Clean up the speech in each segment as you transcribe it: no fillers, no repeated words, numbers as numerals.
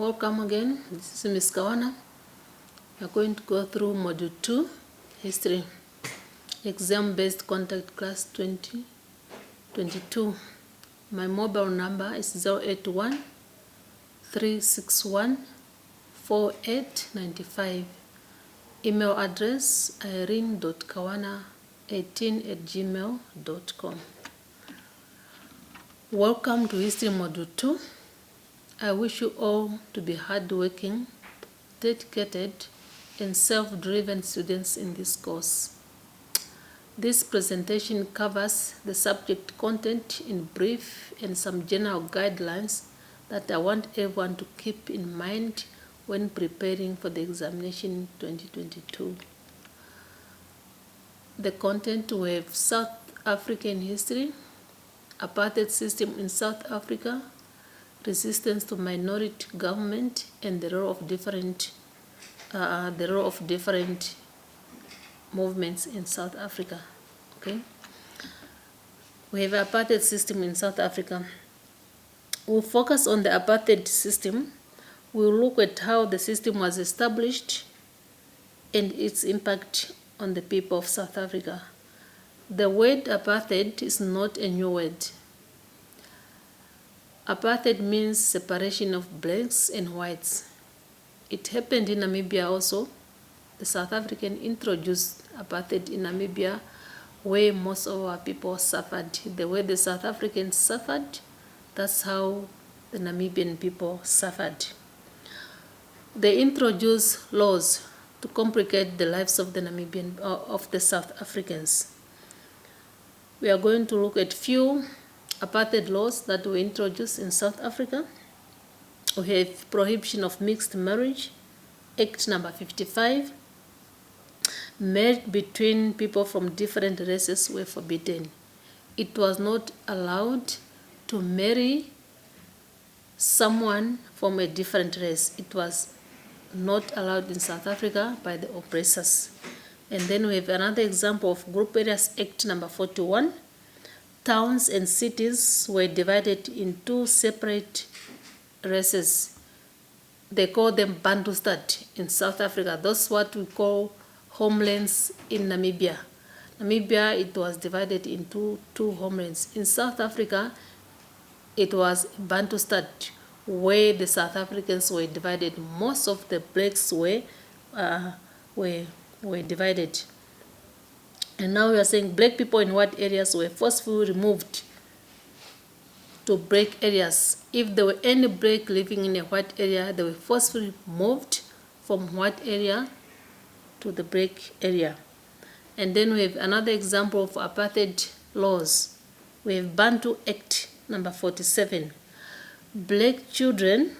Welcome again. This is Ms. Kawana. We are going to go through Module 2, History, Exam-Based Contact Class 2022. My mobile number is 081-361-4895. Email address irene.kawana18@gmail.com. Welcome to History Module 2. I wish you all to be hardworking, dedicated, and self-driven students in this course. This presentation covers the subject content in brief and some general guidelines that I want everyone to keep in mind when preparing for the examination 2022. The content we have South African history, apartheid system in South Africa, resistance to minority government, and the role of different movements in South Africa. Okay, we have apartheid system in South Africa. We'll focus on the apartheid system. We'll look at how the system was established and its impact on the people of South Africa. The word apartheid is not a new word. Apartheid means separation of blacks and whites. It happened in Namibia also. The South African introduced apartheid in Namibia, where most of our people suffered. The way the South Africans suffered, that's how the Namibian people suffered. They introduced laws to complicate the lives of the South Africans. We are going to look at few apartheid laws that were introduced in South Africa. We have Prohibition of Mixed Marriage, Act number 55. Marriage between people from different races were forbidden. It was not allowed to marry someone from a different race. It was not allowed in South Africa by the oppressors. And then we have another example of Group Areas Act number 41. Towns and cities were divided into separate races. They call them Bantustad in South Africa. That's what we call homelands in Namibia. Namibia, it was divided into two homelands. In South Africa, it was Bantustad, where the South Africans were divided. Most of the blacks were divided. And now we are saying black people in white areas were forcefully removed to black areas. If there were any black living in a white area, they were forcefully moved from white area to the black area. And then we have another example of apartheid laws. We have Bantu Act number 47. Black children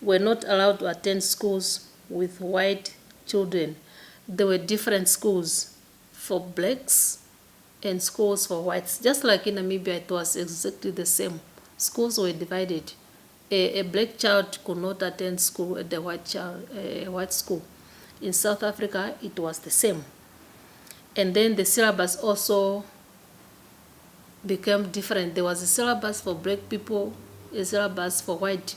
were not allowed to attend schools with white children. There were different schools for blacks and schools for whites. Just like in Namibia, it was exactly the same. Schools were divided. A black child could not attend school at the white school. In South Africa, it was the same. And then the syllabus also became different. There was a syllabus for black people, a syllabus for white,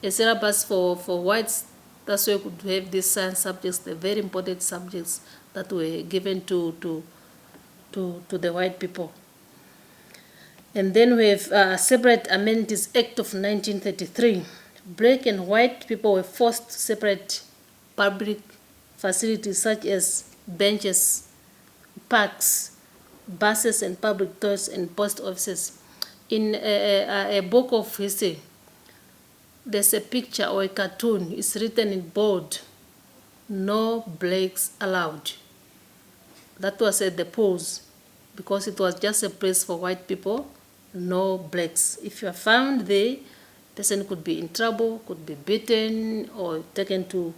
a syllabus for whites. That's why we could have these science subjects, the very important subjects that were given to the white people. And then we have Separate Amenities Act of 1933. Black and white people were forced to separate public facilities such as benches, parks, buses and public toilets and post offices. In a book of history, there's a picture or a cartoon. It's written in bold, "No blacks allowed." That was at the polls, because it was just a place for white people, no blacks. If you are found there, person could be in trouble, could be beaten or taken to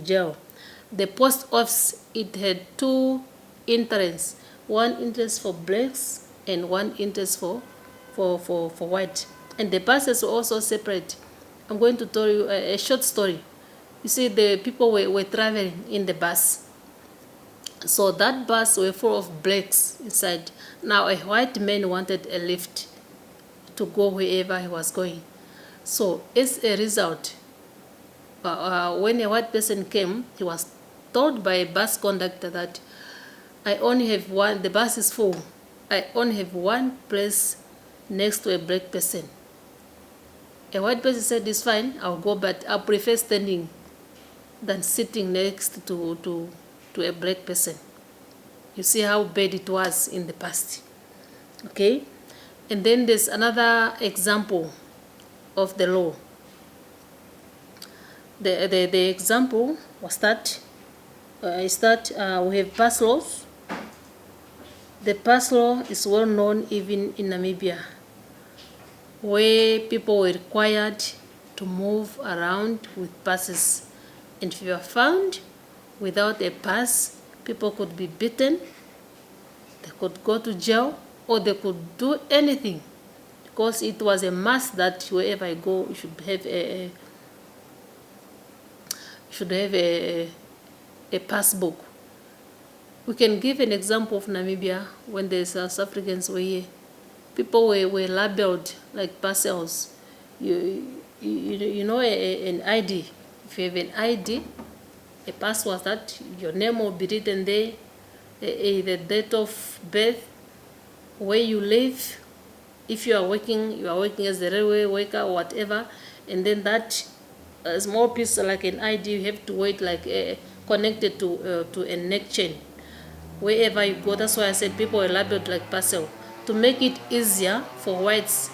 jail. The post office, it had two interests, one interest for blacks and one interest for white. And the buses were also separate. I'm going to tell you a short story. You see, the people were traveling in the bus. So that bus were full of blacks inside. Now a white man wanted a lift to go wherever he was going. So as a result, when a white person came, he was told by a bus conductor that I only have one, the bus is full, I only have one place next to a black person. A white person said, it's fine, I'll go, but I prefer standing than sitting next to a black person. You see how bad it was in the past. Okay? And then there's another example of the law. The example was that we have pass laws. The pass law is well known even in Namibia, where people were required to move around with passes. And if you are found without a pass, people could be beaten, they could go to jail, or they could do anything, because it was a must that wherever you go, you should have a passbook. We can give an example of Namibia when the South Africans were here. People were labeled like parcels. You know an ID. If you have an ID, a pass was that your name will be written there, the date of birth, where you live. If you are working as a railway worker or whatever, and then that small piece like an ID, you have to wait like connected to a neck chain. Wherever you go, that's why I said people are labeled like parcel, to make it easier for whites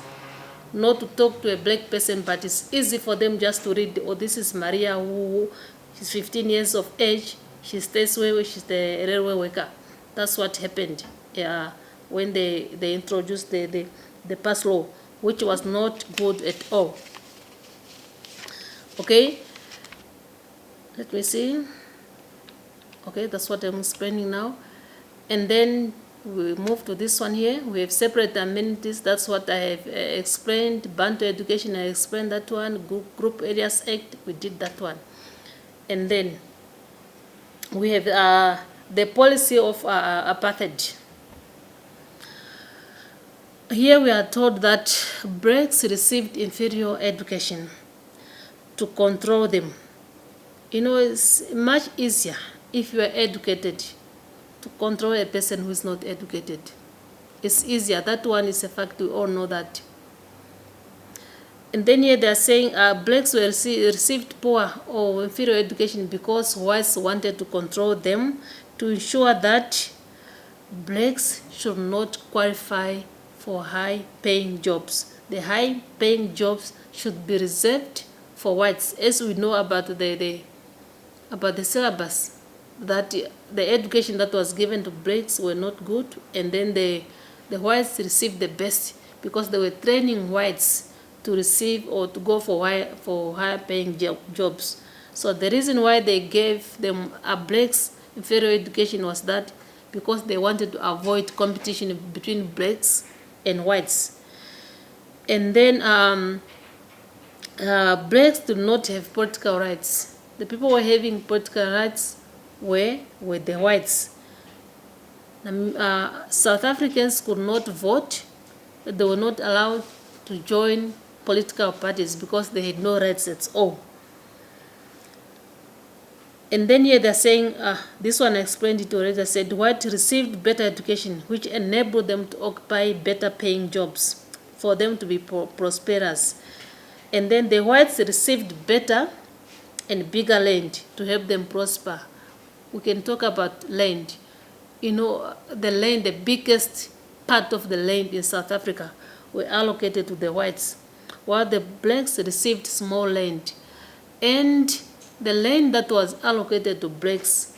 not to talk to a black person, but it's easy for them just to read, oh, this is Maria, who she's 15 years of age, she stays where she's the railway worker. That's what happened when they introduced the pass law, which was not good at all. Okay, let me see. Okay, that's what I'm explaining now. And then we move to this one here. We have separate amenities. That's what I have explained. Bantu education, I explained that one. Group Areas Act, we did that one. And then we have the policy of apartheid. Here we are told that blacks received inferior education to control them. You know, it's much easier if you are educated to control a person who is not educated. It's easier. That one is a fact. We all know that. And then here they are saying blacks were received poor or inferior education because whites wanted to control them to ensure that blacks should not qualify for high-paying jobs. The high-paying jobs should be reserved for whites, as we know about the syllabus, that the education that was given to blacks were not good, and then the whites received the best because they were training whites to receive or to go for higher paying jobs. So the reason why they gave them blacks inferior education was that because they wanted to avoid competition between blacks and whites. And then blacks do not have political rights. The people who were having political rights were the whites. South Africans could not vote. They were not allowed to join political parties because they had no rights at all. And then here they're saying, this one I explained it already. I said whites received better education, which enabled them to occupy better paying jobs for them to be prosperous. And then the whites received better and bigger land to help them prosper. We can talk about land. You know, the land, the biggest part of the land in South Africa were allocated to the whites, while the blacks received small land. And the land that was allocated to blacks,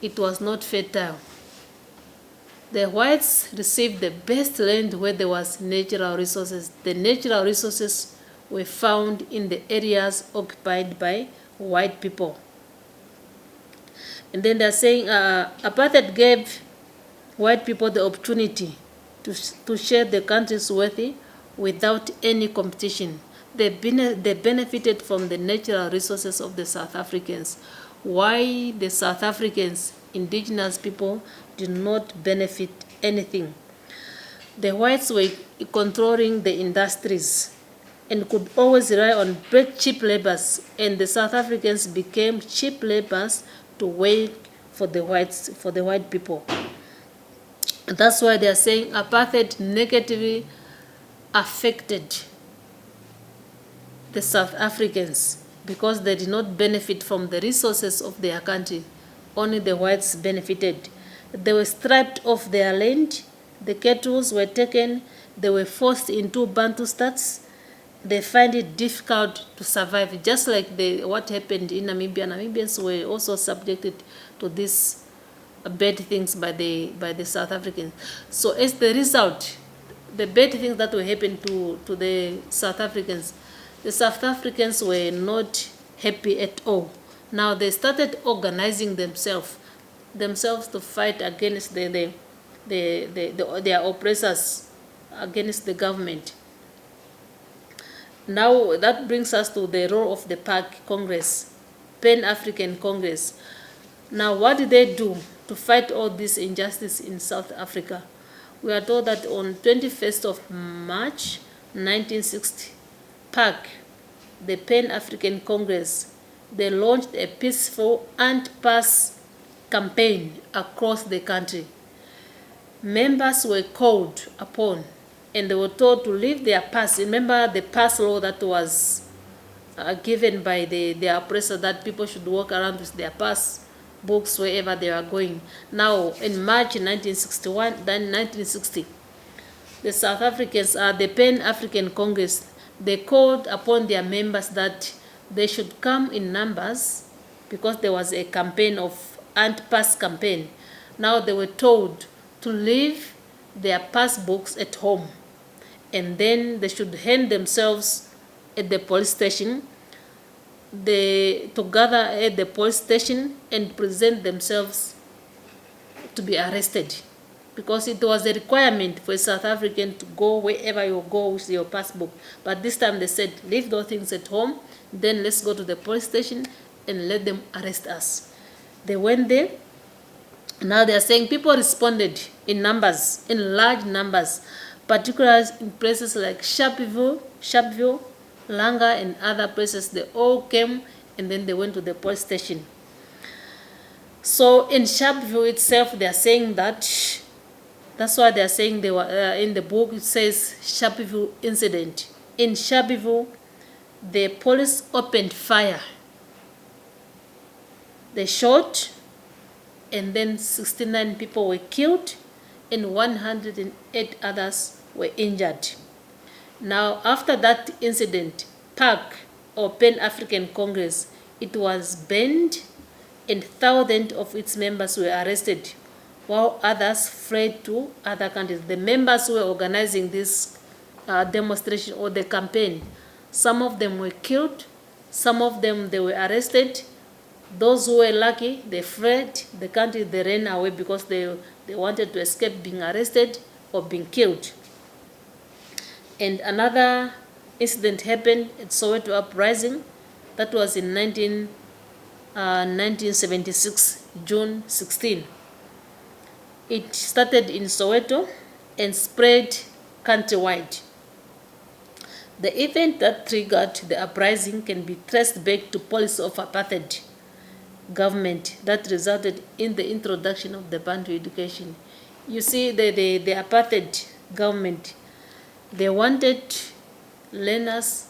it was not fertile. The whites received the best land where there was natural resources. The natural resources were found in the areas occupied by white people. And then they're saying apartheid gave white people the opportunity to share the country's wealth without any competition. They benefited from the natural resources of the South Africans. Why the South Africans, indigenous people, did not benefit anything. The whites were controlling the industries. and could always rely on cheap laborers, and the South Africans became cheap laborers to work for the white people. That's why they are saying apartheid negatively affected the South Africans, because they did not benefit from the resources of their country. Only the whites benefited. They were stripped of their land, the cattle were taken, they were forced into Bantu states. They find it difficult to survive, just like what happened in Namibia. Namibians were also subjected to these bad things by the South Africans. So as the result, the bad things that will happen to the South Africans were not happy at all. Now they started organizing themselves to fight against their oppressors, against the government. Now that brings us to the role of the PAC Congress, Pan-African Congress. Now what did they do to fight all this injustice in South Africa? We are told that on 21st of March 1960, PAC, the Pan-African Congress, they launched a peaceful anti-pass campaign across the country. Members were called upon and they were told to leave their pass. Remember the pass law that was given by the oppressor, that people should walk around with their pass books wherever they are going. Now, in March 1960, the South Africans, the Pan-African Congress, they called upon their members that they should come in numbers, because there was a campaign of anti-pass campaign. Now they were told to leave their pass books at home, and then they should hand themselves at the police station. To gather at the police station and present themselves to be arrested, because it was a requirement for a South African to go wherever you go with your passbook. But this time they said, leave those things at home, then let's go to the police station and let them arrest us. They went there. Now they are saying people responded in numbers, in large numbers, particularly in places like Sharpeville, Langa, and other places. They all came and then they went to the police station. So in Sharpeville itself, they are saying that's why they are saying they were in the book. It says Sharpeville incident. In Sharpeville, the police opened fire. They shot, and then 69 people were killed and 108 others were injured. Now, after that incident, PAC, or Pan-African Congress, it was banned and thousands of its members were arrested, while others fled to other countries. The members who were organizing this demonstration or the campaign, some of them were killed, some of them they were arrested. Those who were lucky, they fled the country, they ran away because they wanted to escape being arrested or being killed. And another incident happened at Soweto Uprising. That was in 1976, June 16. It started in Soweto and spread countrywide. The event that triggered the uprising can be traced back to policy of apartheid government that resulted in the introduction of the Bantu education. You see, the apartheid government, they wanted learners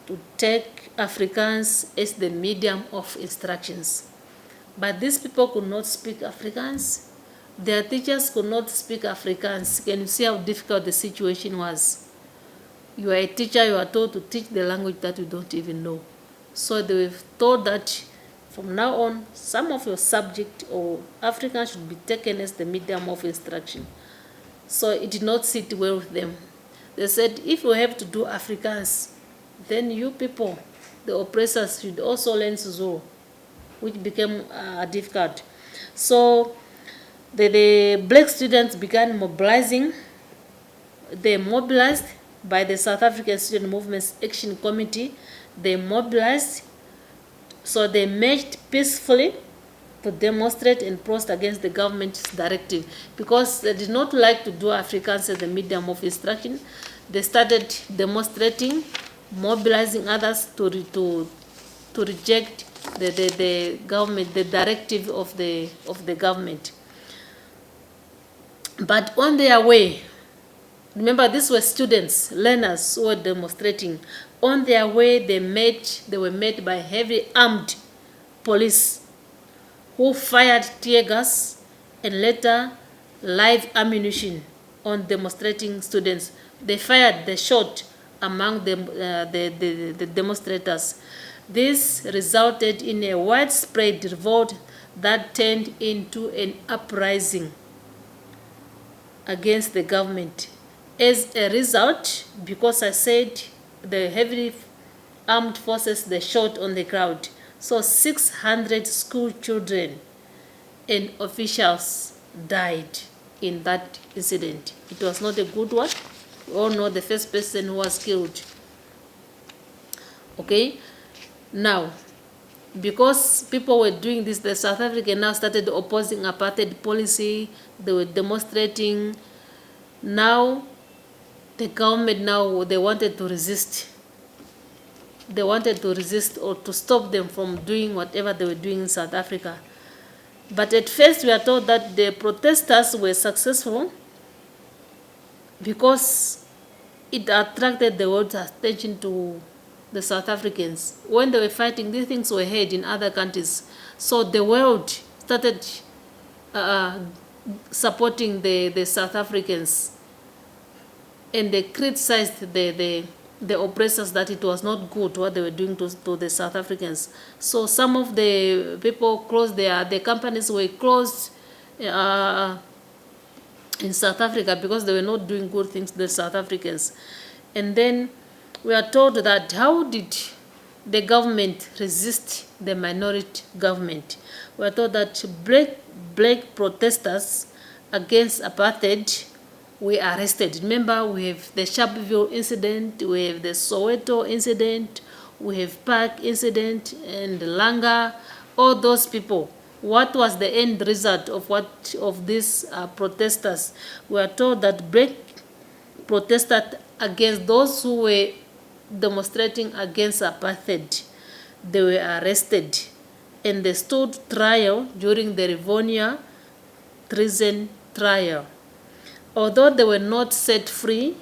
to take Afrikaans as the medium of instructions. But these people could not speak Afrikaans. Their teachers could not speak Afrikaans. Can you see how difficult the situation was? You are a teacher, you are told to teach the language that you don't even know. So they were told that from now on, some of your subject or Afrikaans should be taken as the medium of instruction. So it did not sit well with them. They said, if you have to do Afrikaans, then you people, the oppressors, should also learn Zulu, which became difficult. So the black students began mobilizing. They mobilized by the South African Student Movement's Action Committee. They mobilized, so they marched peacefully to demonstrate and protest against the government's directive, because they did not like to do Afrikaans as the medium of instruction. They started demonstrating mobilizing others to reject the government, the directive of the government. But on their way, remember, these were students, learners who were demonstrating. On their way, they were met by heavy armed police who fired tear gas and later live ammunition on demonstrating students. They fired the shot among the demonstrators. This resulted in a widespread revolt that turned into an uprising against the government. As a result, because I said the heavily armed forces, they shot on the crowd, so 600 school children and officials died in that incident. It was not a good one. We all know the first person who was killed. Okay, now, because people were doing this, the South Africa now started opposing apartheid policy. They were demonstrating. Now, the government they wanted to resist. They wanted to resist or to stop them from doing whatever they were doing in South Africa. But at first, we are told that the protesters were successful because it attracted the world's attention to the South Africans. When they were fighting, these things were heard in other countries. So the world started supporting the South Africans, and they criticized the oppressors that it was not good what they were doing to the South Africans. So some of the people closed the companies were closed in South Africa because they were not doing good things to the South Africans. And then we are told that how did the government resist the minority government? We are told that black protesters against apartheid were arrested. Remember, we have the Sharpeville incident, we have the Soweto incident, we have Park incident, and Langa. All those people. What was the end result of these protesters? We are told that black protested against those who were demonstrating against apartheid. They were arrested and they stood trial during the Rivonia treason trial. Although they were not set free,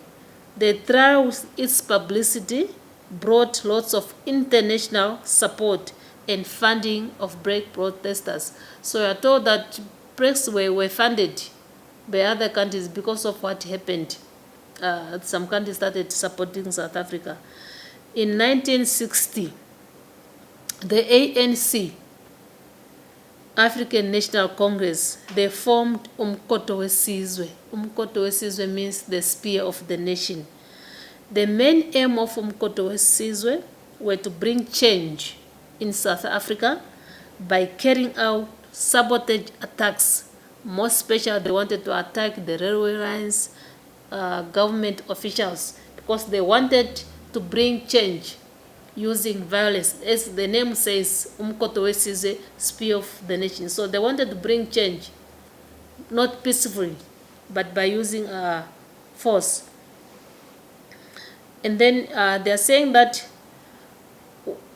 the trial with its publicity brought lots of international support and funding of black protesters. So we are told that blacks were funded by other countries because of what happened. Some countries started supporting South Africa. In 1960, the ANC, African National Congress, they formed Umkhonto weSizwe. Umkhonto weSizwe means the spear of the nation. The main aim of Umkhonto weSizwe were to bring change in South Africa by carrying out sabotage attacks. More especially, they wanted to attack the railway lines, government officials, because they wanted to bring change using violence. As the name says, Umkhonto weSizwe, spear of the nation. So they wanted to bring change, not peacefully, but by using force. And then they are saying that,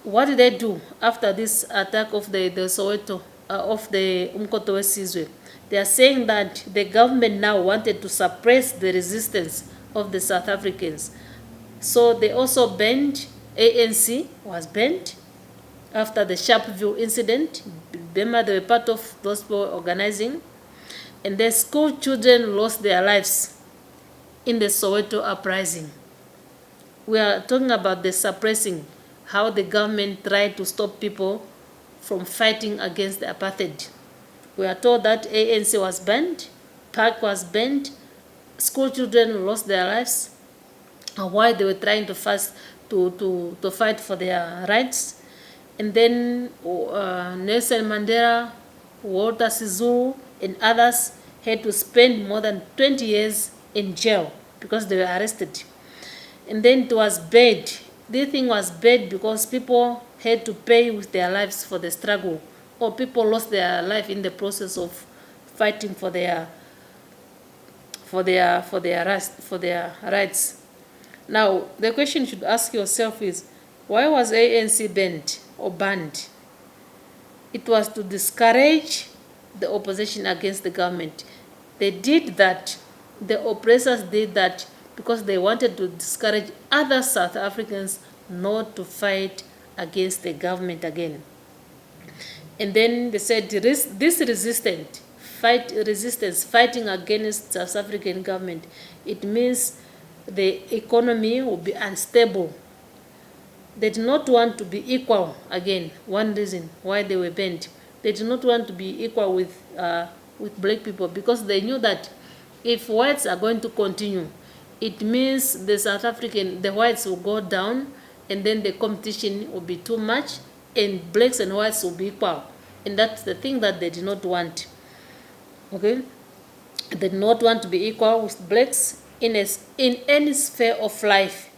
what did they do after this attack of the Soweto, of the Umkhonto weSizwe? They are saying that the government now wanted to suppress the resistance of the South Africans. So they also banned, ANC was banned after the Sharpeville incident. Remember, they were part of those people organizing. And the school children lost their lives in the Soweto uprising. We are talking about the suppressing, how the government tried to stop people from fighting against the apartheid. We are told that ANC was banned, Park was banned, school children lost their lives, and why they were trying to fight for their rights. And then Nelson Mandela, Walter Sisulu, and others had to spend more than 20 years in jail because they were arrested. And then it was bad. This thing was bad because people had to pay with their lives for the struggle, or people lost their life in the process of fighting for their rights. Now, the question you should ask yourself is, why was ANC banned or banned? It was to discourage the opposition against the government. They did that, the oppressors did that because they wanted to discourage other South Africans not to fight against the government again. And then they said this resistance, fighting against South African government, it means the economy will be unstable. They did not want to be equal again. One reason why they were banned. They did not want to be equal with black people, because they knew that if whites are going to continue, it means the whites will go down, and then the competition will be too much, and blacks and whites will be equal. And that's the thing that they did not want. Okay? They did not want to be equal with blacks in any sphere of life,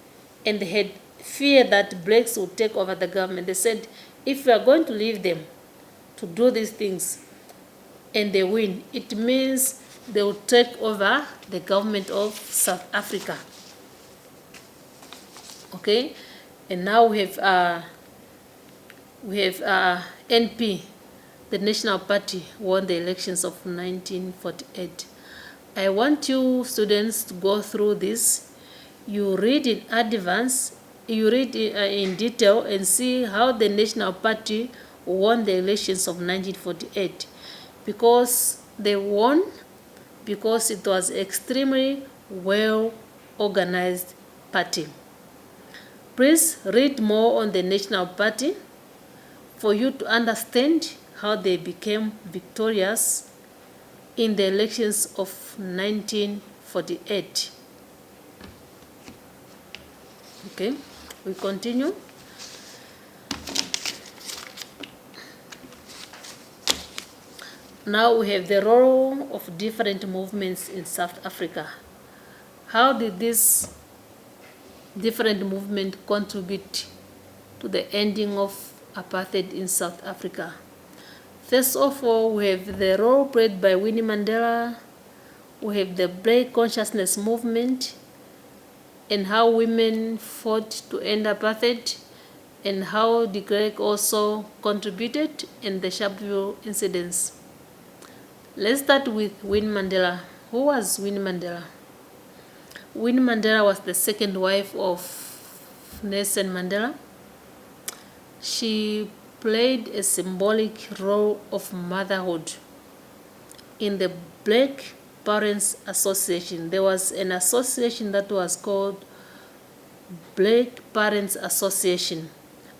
and they had fear that blacks would take over the government. They said, if we are going to leave them to do these things and they win, it means they will take over the government of South Africa. Okay, and now we have NP, the National Party, won the elections of 1948. I want you students to go through this. You read in advance, you read in detail and see how the National Party won the elections of 1948, because they won because it was extremely well organized party. Please read more on the National Party for you to understand how they became victorious in the elections of 1948. Okay, we continue. Now we have the role of different movements in South Africa. How did this different movement contribute to the ending of apartheid in South Africa? First of all, we have the role played by Winnie Mandela. We have the Black Consciousness Movement, and how women fought to end apartheid, and how de Klerk also contributed in the Sharpeville incidents. Let's start with Winnie Mandela. Who was Winnie Mandela? Winnie Mandela was the second wife of Nelson Mandela. She played a symbolic role of motherhood in the Black Parents Association. There was an association that was called Black Parents Association,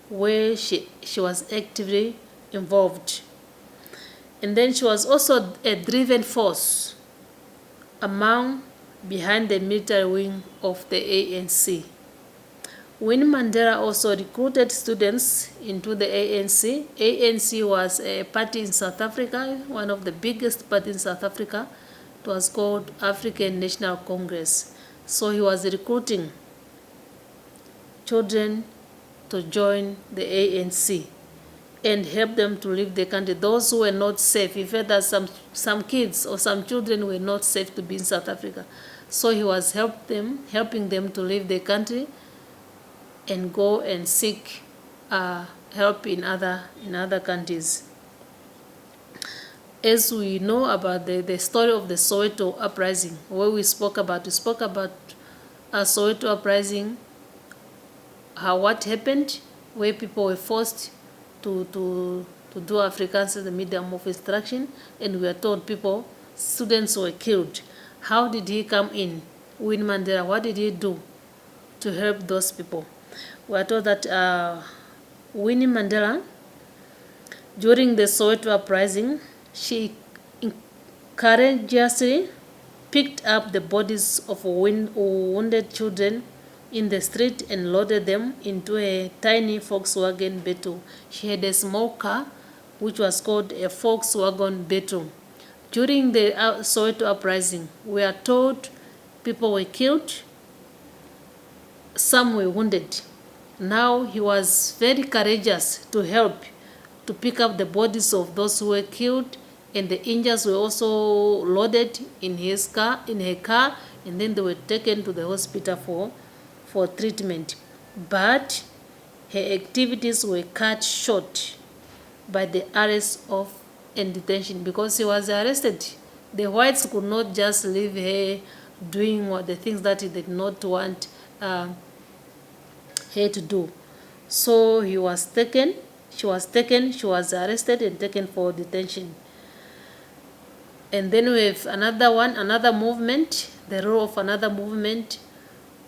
where she was actively involved. And then she was also a driven force behind the military wing of the ANC. Winnie Mandela also recruited students into the ANC. ANC was a party in South Africa, one of the biggest parties in South Africa. It was called African National Congress. So he was recruiting children to join the ANC and help them to leave the country. Those who were not safe, he felt that some kids or some children were not safe to be in South Africa. So he was helping them to leave the country and go and seek help in other countries. As we know about the story of the Soweto uprising, where we spoke about Soweto uprising, what happened, where people were forced to do Afrikaans as the medium of instruction, and we are told students were killed. How did he come in? Winnie Mandela, what did he do to help those people? We are told that Winnie Mandela, during the Soweto uprising, she courageously picked up the bodies of wounded children in the street and loaded them into a tiny Volkswagen Beetle. She had a small car which was called a Volkswagen Beetle. During the Soweto uprising, we are told people were killed, some were wounded. Now he was very courageous to help to pick up the bodies of those who were killed, and the injuries were also loaded in her car, and then they were taken to the hospital for for treatment, but her activities were cut short by the arrest of and detention because she was arrested. The whites could not just leave her doing what the things that they did not want her to do. So she was arrested and taken for detention. And then we have another movement, the role of another movement.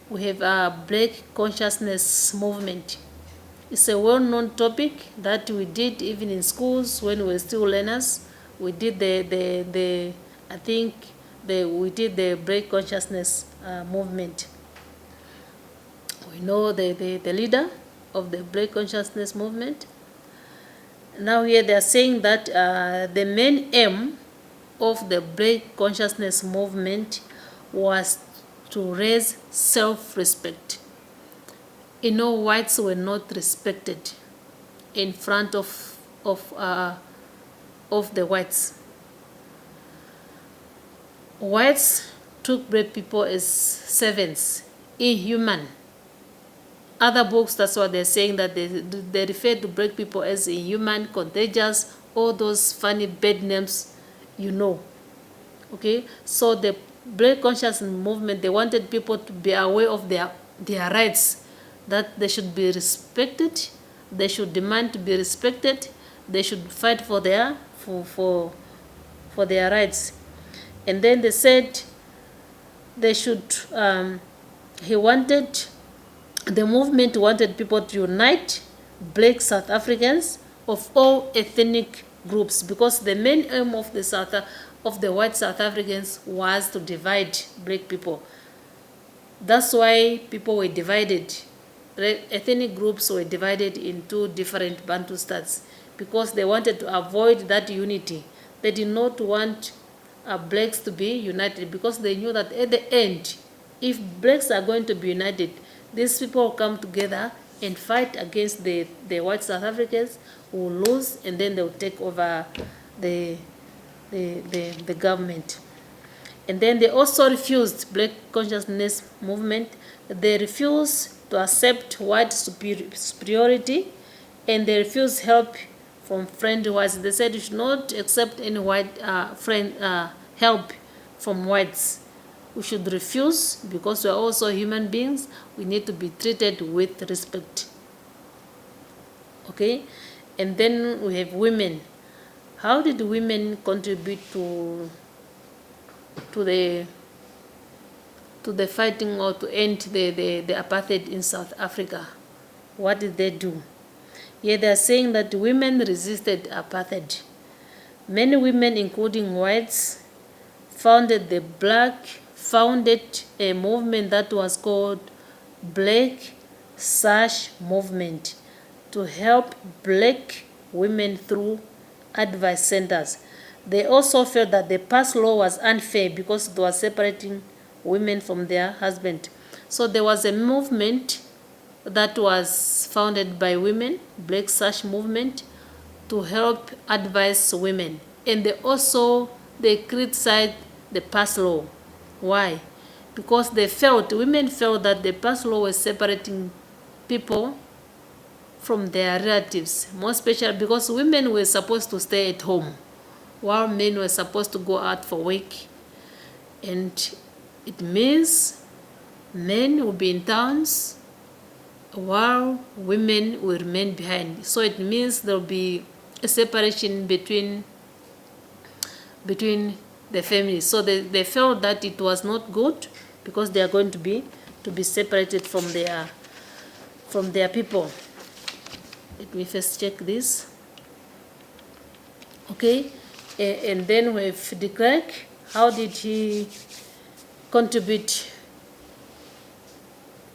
We have a Black Consciousness movement. It's a well-known topic that we did even in schools when we were still learners. We did we did the Black Consciousness movement. We know the leader of the Black Consciousness movement. Now here they are saying that the main aim of the Black Consciousness movement was to raise self-respect. Whites were not respected in front of the whites. Whites took black people as servants, inhuman. Other books, that's what they're saying, that they refer to black people as inhuman, contagious, all those funny bad names, Okay, so the Black Consciousness movement, they wanted people to be aware of their rights, that they should be respected, they should demand to be respected, they should fight for their rights. And then they said they should the movement wanted people to unite black South Africans of all ethnic groups, because the main aim of the white South Africans was to divide black people. That's why people were divided. Ethnic groups were divided into different Bantu states because they wanted to avoid that unity. They did not want blacks to be united because they knew that at the end, if blacks are going to be united, these people will come together and fight against the white South Africans, who will lose, and then they will take over the government. And then they also refused, Black Consciousness movement, they refused to accept white superiority, and they refused help from friendly whites. They said you should not accept any white help from whites. We should refuse because we are also human beings. We need to be treated with respect. Okay? And then we have women. How did women contribute to the fighting or to end the apartheid in South Africa? What did they do? Yeah, they are saying that women resisted apartheid. Many women, including whites, founded a movement that was called Black Sash Movement to help black women through advice centers. They also felt that the past law was unfair because it was separating women from their husband. So there was a movement that was founded by women, Black Sash Movement, to help advise women. And they criticized the past law. Why? Because women felt that the past law was separating people from their relatives, more especially because women were supposed to stay at home while men were supposed to go out for work. And it means men will be in towns while women will remain behind. So it means there will be a separation between the families. So they felt that it was not good because they are going to be separated from their people. Let me first check this. Okay, and then with de Klerk, how did he contribute?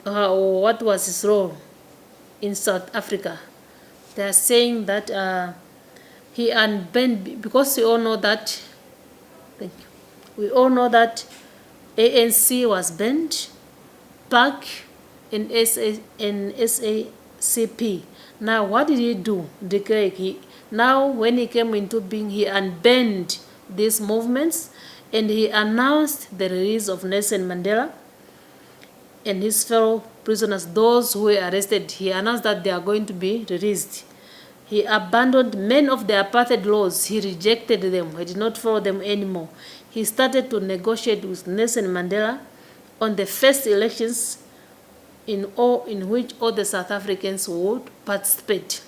What was his role in South Africa? They are saying that he unbanned, because we all know that. Thank you. We all know that ANC was banned, PAC and SACP. Now, what did he do? De Klerk, now when he came into being, he unbanned these movements and he announced the release of Nelson Mandela. and his fellow prisoners, those who were arrested. He announced that they are going to be released. He abandoned many of the apartheid laws. He rejected them. He did not follow them anymore. He started to negotiate with Nelson Mandela on the first elections in which all the South Africans would participate.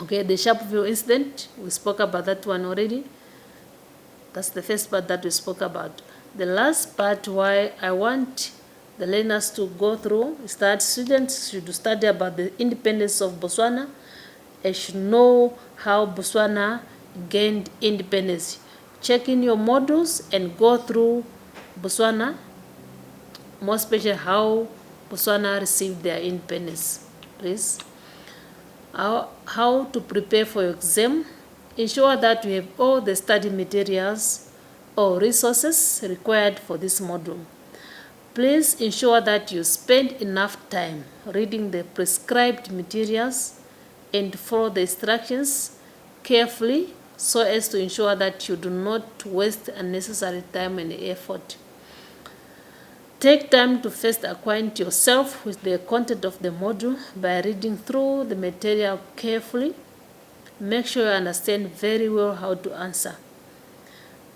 Okay, the Sharpeville incident, we spoke about that one already. That's the first part that we spoke about. The last part, why I want the learners to go through, is that students should study about the independence of Botswana. They should know how Botswana gained independence. Check in your modules and go through Botswana, more especially how Botswana received their independence, please. How to prepare for your exam. Ensure that you have all the study materials or resources required for this module. Please ensure that you spend enough time reading the prescribed materials and follow the instructions carefully so as to ensure that you do not waste unnecessary time and effort. Take time to first acquaint yourself with the content of the module by reading through the material carefully. Make sure you understand very well how to answer.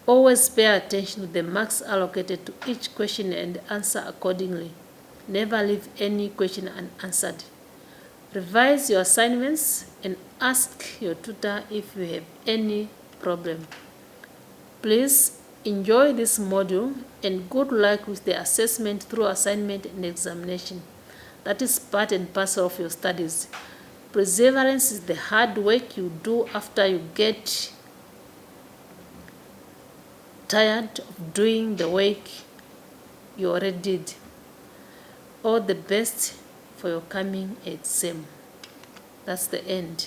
Always pay attention to the marks allocated to each question and answer accordingly. Never leave any question unanswered. Revise your assignments and ask your tutor if you have any problem. Please enjoy this module and good luck with the assessment through assignment and examination. That is part and parcel of your studies. Perseverance is the hard work you do after you get tired of doing the work you already did. All the best for your coming exam. That's the end.